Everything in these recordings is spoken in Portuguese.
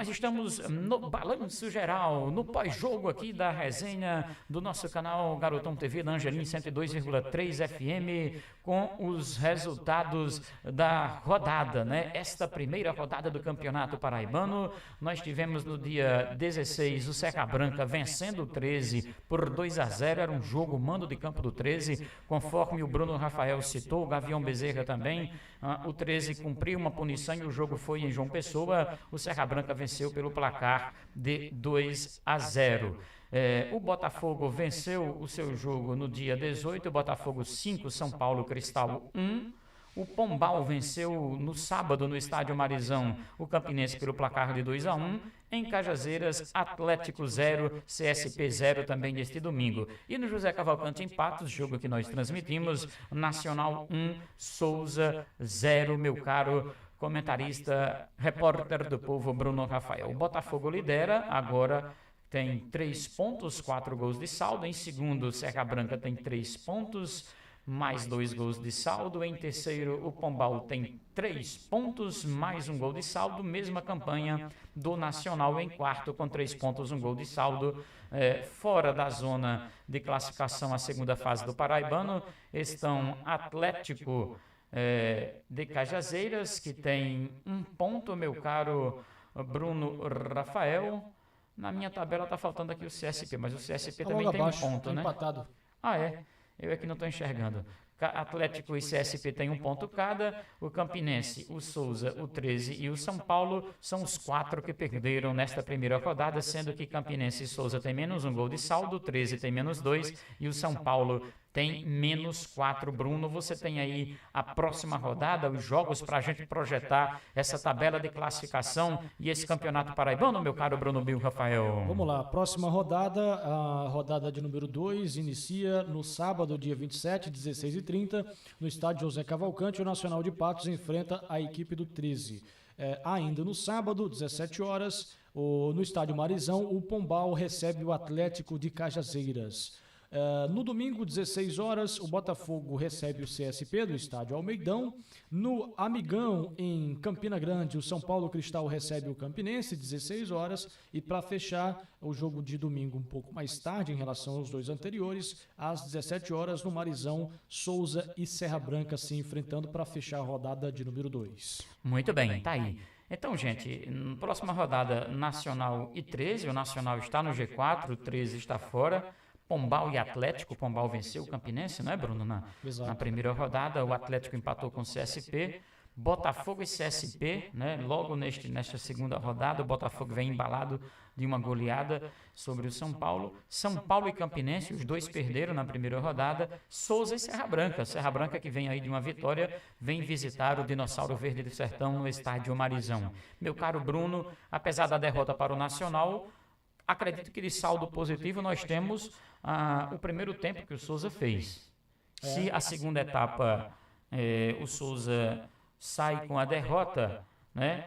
nós estamos no balanço geral, no pós-jogo aqui da resenha do nosso canal Garotão TV da Angelim 102,3 FM, com os resultados da rodada, né? Esta primeira rodada do Campeonato Paraibano, nós tivemos no dia 16 o Serra Branca vencendo o 13 por 2-0, era um jogo mando de campo do 13, conforme o Bruno Rafael citou, o Gavião Bezerra também, o 13 cumpriu uma punição e o jogo foi em João Pessoa, o Serra Branca venceu pelo placar de 2-0. O Botafogo venceu o seu jogo no dia 18, o Botafogo 5, São Paulo Cristal 1. O Pombal venceu no sábado no Estádio Marizão o Campinense pelo placar de 2-1. Em Cajazeiras, Atlético 0, CSP 0 também neste domingo. E no José Cavalcante em Patos, jogo que nós transmitimos, Nacional 1, Souza 0, meu caro comentarista, repórter do Povo Bruno Rafael. O Botafogo lidera, agora tem 3 pontos, 4 gols de saldo. Em segundo, Serra Branca tem 3 pontos, mais 2 gols de saldo. Em terceiro, o Pombal tem 3 pontos, mais 1 gol de saldo. Mesma campanha do Nacional em quarto, com 3 pontos, 1 gol de saldo. Fora da zona de classificação à segunda fase do Paraibano estão Atlético de Cajazeiras, que tem 1 ponto, meu caro Bruno Rafael. Na minha tabela está faltando aqui o CSP, mas o CSP também tem 1 ponto, né? Empatado. Eu aqui não estou enxergando. Atlético e CSP tem 1 ponto cada. O Campinense, o Souza, o 13 e o São Paulo são os 4 que perderam nesta primeira rodada, sendo que Campinense e Souza tem menos 1 gol de saldo, o 13 tem menos 2 e o São Paulo tem menos 4. Bruno, você tem aí a próxima rodada, os jogos para a gente projetar essa tabela de classificação e esse campeonato paraibano, meu caro Bruno Bill Rafael. Vamos lá, próxima rodada, a rodada de número 2, inicia no sábado, dia 27, 16h30, no estádio José Cavalcante. O Nacional de Patos enfrenta a equipe do 13. Ainda no sábado, 17 horas, no estádio Marizão, o Pombal recebe o Atlético de Cajazeiras. No domingo, 16 horas, o Botafogo recebe o CSP do estádio Almeidão. No Amigão, em Campina Grande, o São Paulo Cristal recebe o Campinense, 16 horas. E para fechar o jogo de domingo um pouco mais tarde, em relação aos 2 anteriores, às 17 horas, no Marizão, Souza e Serra Branca se enfrentando para fechar a rodada de número 2. Muito bem, tá aí. Então, gente, próxima rodada, Nacional e 13. O Nacional está no G4, o 13 está fora. Pombal e Atlético, o Pombal venceu o Campinense, não é, Bruno? Na primeira rodada, o Atlético empatou com o CSP, Botafogo e CSP, né? Logo nesta segunda rodada, o Botafogo vem embalado de uma goleada sobre o São Paulo. São Paulo e Campinense, os 2 perderam na primeira rodada. Souza e Serra Branca que vem aí de uma vitória, vem visitar o Dinossauro Verde do Sertão no estádio Marizão. Meu caro Bruno, apesar da derrota para o Nacional, acredito que de saldo positivo nós temos o primeiro tempo que o Souza fez. Se a segunda etapa o Souza sai com a derrota, né?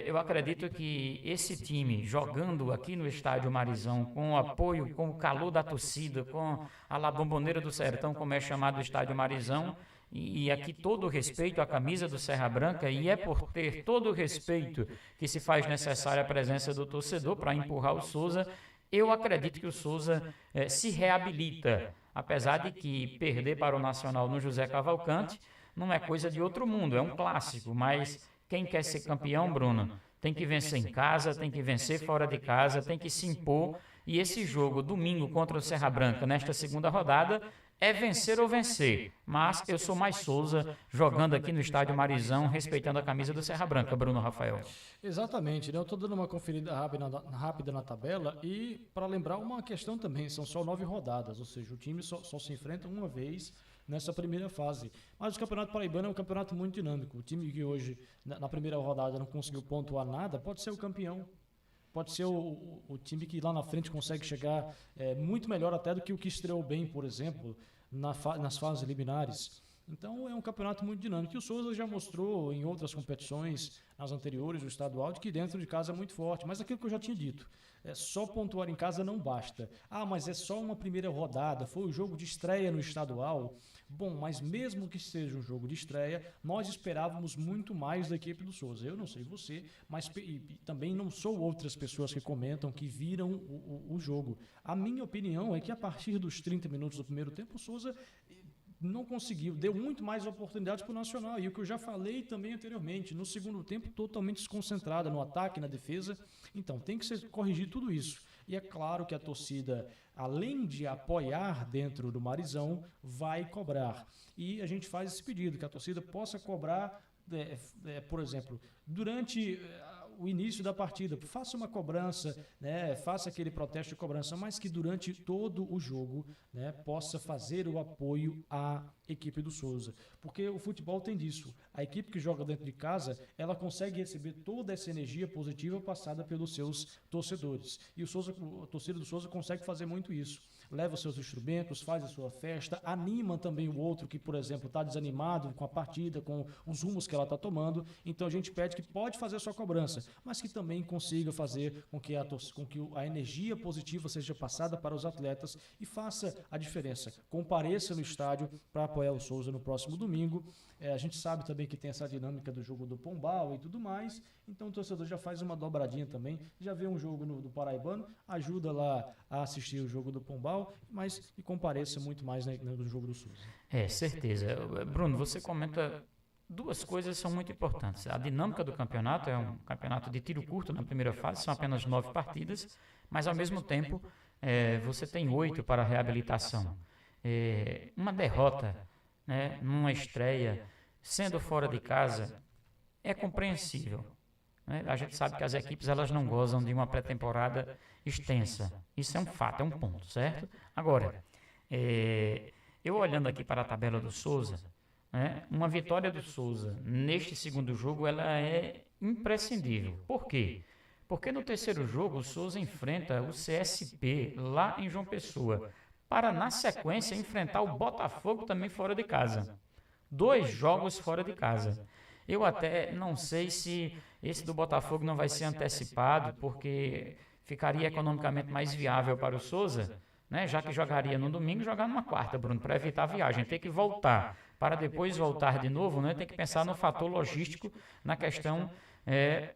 Eu acredito que esse time jogando aqui no estádio Marizão, com o apoio, com o calor da torcida, com a La Bombonera do Sertão, como é chamado o estádio Marizão, e aqui todo o respeito à camisa do Serra Branca, e é por ter todo o respeito que se faz necessária a presença do torcedor para empurrar o Souza. Eu acredito que o Souza se reabilita, apesar de que perder para o Nacional no José Cavalcante não é coisa de outro mundo, é um clássico, mas quem quer ser campeão, Bruno, tem que vencer em casa, tem que vencer fora de casa, tem que se impor, e esse jogo, domingo, contra o Serra Branca, nesta segunda rodada, é vencer ou vencer, mas eu sou mais Souza jogando aqui no estádio Marizão, respeitando a camisa do Serra Branca, Bruno Rafael. Exatamente, né? Eu estou dando uma conferida rápida na tabela e para lembrar uma questão também, são só 9 rodadas, ou seja, o time só se enfrenta uma vez nessa primeira fase. Mas o Campeonato Paraibano é um campeonato muito dinâmico. O time que hoje, na primeira rodada, não conseguiu pontuar nada, pode ser o campeão. Pode ser o time que lá na frente consegue chegar muito melhor até do que o que estreou bem, por exemplo, nas fases liminares. Então é um campeonato muito dinâmico. E o Souza já mostrou em outras competições, nas anteriores, o estadual, de que dentro de casa é muito forte. Mas aquilo que eu já tinha dito, só pontuar em casa não basta. Ah, mas é só uma primeira rodada, foi o jogo de estreia no estadual. Bom, mas mesmo que seja um jogo de estreia, nós esperávamos muito mais da equipe do Souza. Eu não sei você, mas e também não sou outras pessoas que comentam, que viram o jogo. A minha opinião é que a partir dos 30 minutos do primeiro tempo, o Souza não conseguiu, deu muito mais oportunidades para o Nacional. E o que eu já falei também anteriormente, no segundo tempo totalmente desconcentrada no ataque, na defesa. Então tem que corrigir tudo isso. E é claro que a torcida, além de apoiar dentro do Marizão, vai cobrar. E a gente faz esse pedido, que a torcida possa cobrar, por exemplo, durante o início da partida, faça uma cobrança, né, faça aquele protesto de cobrança, mas que durante todo o jogo, né, possa fazer o apoio à equipe do Souza. Porque o futebol tem disso. A equipe que joga dentro de casa, ela consegue receber toda essa energia positiva passada pelos seus torcedores. E a torcida do Souza consegue fazer muito isso. Leva seus instrumentos, faz a sua festa, anima também o outro que, por exemplo, está desanimado com a partida, com os rumos que ela está tomando. Então a gente pede que pode fazer a sua cobrança, mas que também consiga fazer com que a energia positiva seja passada para os atletas e faça a diferença. Compareça no estádio para apoiar o Souza no próximo domingo. A gente sabe também que tem essa dinâmica do jogo do Pombal e tudo mais, então o torcedor já faz uma dobradinha também, já vê um jogo do Paraibano, ajuda lá a assistir o jogo do Pombal, mas que compareça muito mais no jogo do Souza. Certeza. Bruno, você comenta duas coisas que são muito importantes. A dinâmica do campeonato é um campeonato de tiro curto na primeira fase, são apenas 9 partidas, mas ao mesmo tempo você tem 8 para reabilitação. Uma derrota, né, numa estreia, sendo fora de casa, é compreensível, né? A gente sabe que as equipes elas não gozam de uma pré-temporada extensa. Isso é um fato, é um ponto, certo? Agora, eu olhando aqui para a tabela do Souza, né, uma vitória do Souza neste segundo jogo ela é imprescindível. Por quê? Porque no terceiro jogo o Souza enfrenta o CSP lá em João Pessoa, para na sequência enfrentar o Botafogo também fora de casa. 2 jogos fora de casa. Eu até não sei se esse do Botafogo não vai ser antecipado, porque ficaria economicamente mais viável para o Souza, né? Já que jogaria no domingo, jogar numa quarta, Bruno, para evitar a viagem. Tem que voltar, para depois voltar de novo, né? Tem que pensar no fator logístico, na questão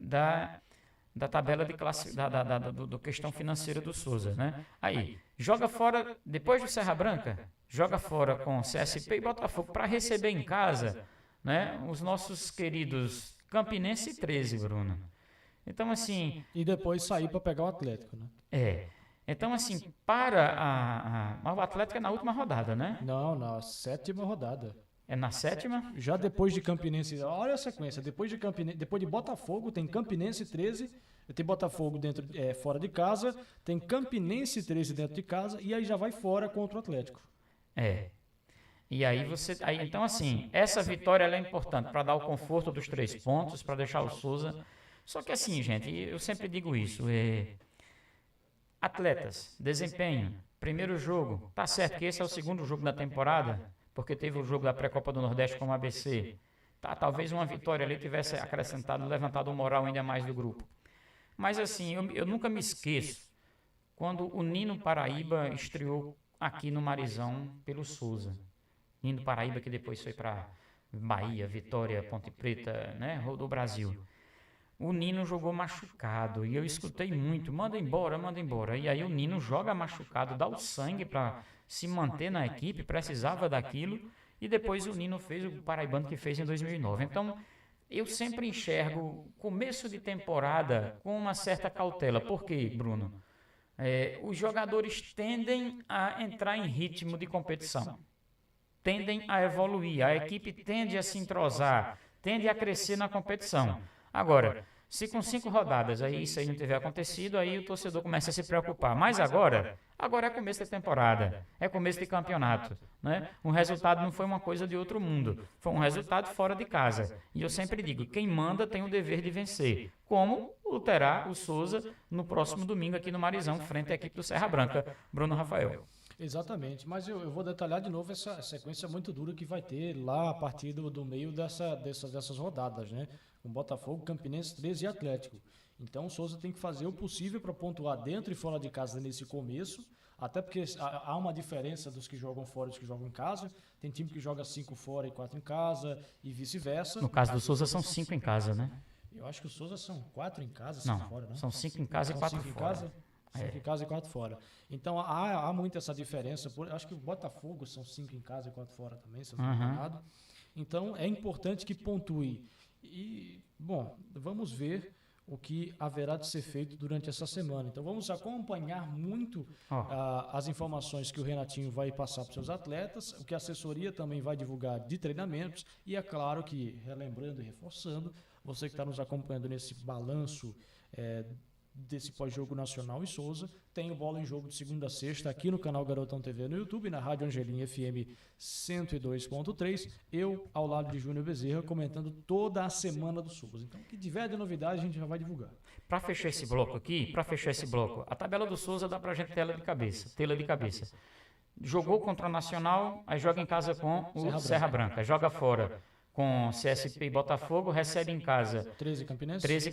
da tabela de classe, da questão financeira do Souza, né? Aí, joga fora, depois do Serra Branca, joga fora com CSP e Botafogo para receber em casa, né, os nossos queridos Campinense e 13, Bruno. Então, assim... E depois sair para pegar o Atlético, né? Então, assim, para o Atlético é na última rodada, né? Não, na 7ª rodada. É na 7ª? Já depois de Campinense, olha a sequência, depois de Botafogo tem Campinense 13, tem Botafogo fora de casa, tem Campinense 13 dentro de casa e aí já vai fora contra o Atlético. E aí então assim, essa vitória ela é importante para dar o conforto dos 3 pontos, para deixar o Souza. Só que assim, gente, eu sempre digo isso, atletas, desempenho, primeiro jogo, tá certo que esse é o segundo jogo da temporada, porque teve o jogo da pré-copa do Nordeste com o ABC. Talvez uma vitória ali tivesse acrescentado, levantado o moral ainda mais do grupo. Mas assim, eu nunca me esqueço quando o Nino Paraíba estreou aqui no Marizão pelo Souza. Nino Paraíba que depois foi para Bahia, Vitória, Ponte Preta, né, rodou o Brasil. O Nino jogou machucado e eu escutei muito, manda embora, manda embora. E aí o Nino joga machucado, dá o sangue para se manter na equipe, precisava daquilo. E depois o Nino fez o paraibano que fez em 2009. Então, eu sempre enxergo começo de temporada com uma certa cautela. Por quê, Bruno? Os jogadores tendem a entrar em ritmo de competição, tendem a evoluir, a equipe tende a se entrosar, tende a crescer na competição. Agora, se com 5 rodadas aí isso aí não tiver acontecido, aí o torcedor começa a se preocupar. Mas agora é começo da temporada, é começo de campeonato, né? O resultado não foi uma coisa de outro mundo, foi um resultado fora de casa. E eu sempre digo, quem manda tem o dever de vencer, como terá o Souza no próximo domingo aqui no Marizão, frente à equipe do Serra Branca, Bruno Rafael. Exatamente, mas eu vou detalhar de novo essa sequência muito dura que vai ter lá a partir do meio dessas rodadas, né? Com Botafogo, Campinense, 13 e Atlético. Então o Souza tem que fazer o possível para pontuar dentro e fora de casa nesse começo, até porque há uma diferença dos que jogam fora e dos que jogam em casa. Tem time que joga 5 fora e 4 em casa e vice-versa. No caso do Souza são 5 em casa, né? Eu acho que o Souza são 4 em casa, 5 fora, não? São 5 em casa e 4 fora. 5 em casa e 4 fora. Então há muito essa diferença. Acho que o Botafogo são 5 em casa e 4 fora também, se eu não estou enganado. Então é importante que pontue. E, bom, vamos ver o que haverá de ser feito durante essa semana. Então vamos acompanhar muito as informações que o Renatinho vai passar para os seus atletas, o que a assessoria também vai divulgar de treinamentos, e é claro que, relembrando e reforçando, você que está nos acompanhando nesse balanço desse pós-jogo Nacional e Souza, tem o Bola em Jogo de segunda a sexta aqui no canal Garotão TV no YouTube, na Rádio Angelim FM 102.3, eu ao lado de Júnior Bezerra comentando toda a semana do Souza. Então, o que tiver de novidade a gente já vai divulgar. Para fechar esse bloco aqui, a tabela do Souza dá para a gente tela de cabeça. Jogou contra o Nacional, aí joga em casa com o Serra Branca, joga fora com CSP e Botafogo, recebe em casa 13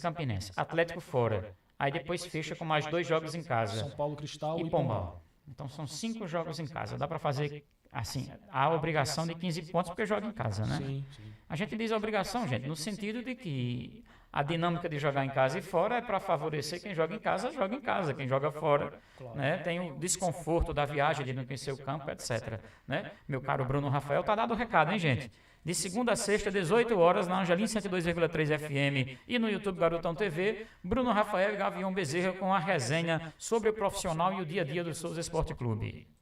Campinense, Atlético fora. Aí depois fecha com mais 2 jogos em casa. São Paulo, Cristal e Pombal. Então são 5 jogos em casa. Dá para fazer, assim, a obrigação de 15 pontos porque joga em casa, né? Sim. A gente diz a obrigação, gente, no sentido de que a dinâmica de jogar em casa e fora é para favorecer quem joga em casa, quem joga fora, né? Tem o desconforto da viagem, de não conhecer o campo, etc. Né? Meu caro Bruno Rafael, tá dado o recado, hein, gente? De segunda a sexta, 18 horas, na Angelim 102,3 FM e no YouTube Garotão TV, Bruno Rafael e Gavião Bezerra com a resenha sobre o profissional e o dia a dia do Souza Esporte Clube.